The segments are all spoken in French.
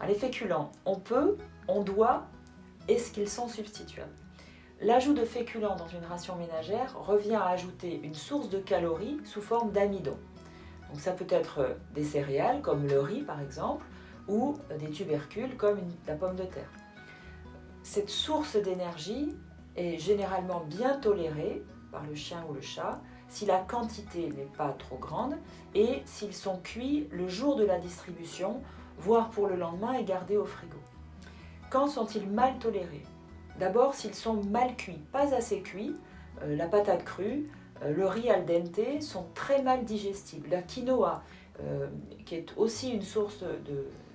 Alors, les féculents, on peut, on doit, est-ce qu'ils sont substituables? L'ajout de féculents dans une ration ménagère revient à ajouter une source de calories sous forme d'amidon. Donc ça peut être des céréales comme le riz par exemple, ou des tubercules comme la pomme de terre. Cette source d'énergie est généralement bien tolérée par le chien ou le chat si la quantité n'est pas trop grande et s'ils sont cuits le jour de la distribution, voire pour le lendemain et gardés au frigo. Quand sont-ils mal tolérés? D'abord s'ils sont mal cuits, pas assez cuits, la patate crue, le riz al dente sont très mal digestibles. La quinoa, qui est aussi une source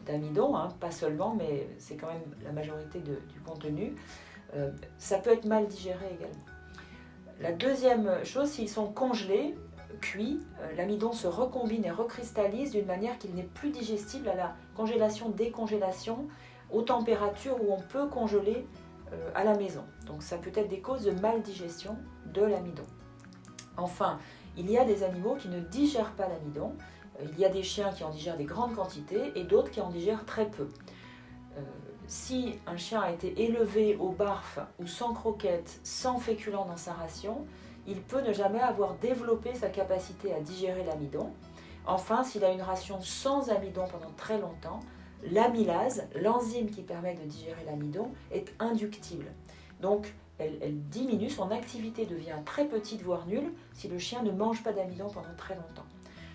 d'amidon, pas seulement, mais c'est quand même la majorité du contenu, ça peut être mal digéré également. La deuxième chose, s'ils sont congelés, cuits, l'amidon se recombine et recristallise d'une manière qu'il n'est plus digestible à la congélation-décongélation aux températures où on peut congeler à la maison. Donc ça peut être des causes de maldigestion de l'amidon. Enfin, il y a des animaux qui ne digèrent pas l'amidon. Il y a des chiens qui en digèrent des grandes quantités et d'autres qui en digèrent très peu. Si un chien a été élevé au barf ou sans croquettes, sans féculents dans sa ration, il peut ne jamais avoir développé sa capacité à digérer l'amidon. Enfin, s'il a une ration sans amidon pendant très longtemps, l'amylase, l'enzyme qui permet de digérer l'amidon, est inductible. Donc, elle diminue, son activité devient très petite, voire nulle, si le chien ne mange pas d'amidon pendant très longtemps.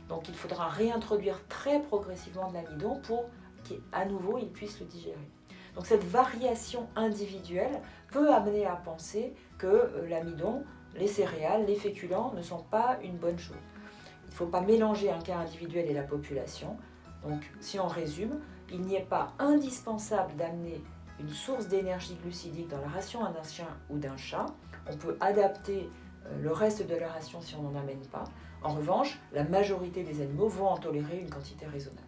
Donc, il faudra réintroduire très progressivement de l'amidon pour qu'à nouveau, il puisse le digérer. Donc, cette variation individuelle peut amener à penser que l'amidon, les céréales, les féculents ne sont pas une bonne chose. Il ne faut pas mélanger un cas individuel et la population. Donc, si on résume, il n'est pas indispensable d'amener une source d'énergie glucidique dans la ration d'un chien ou d'un chat. On peut adapter le reste de la ration si on n'en amène pas. En revanche, la majorité des animaux vont en tolérer une quantité raisonnable.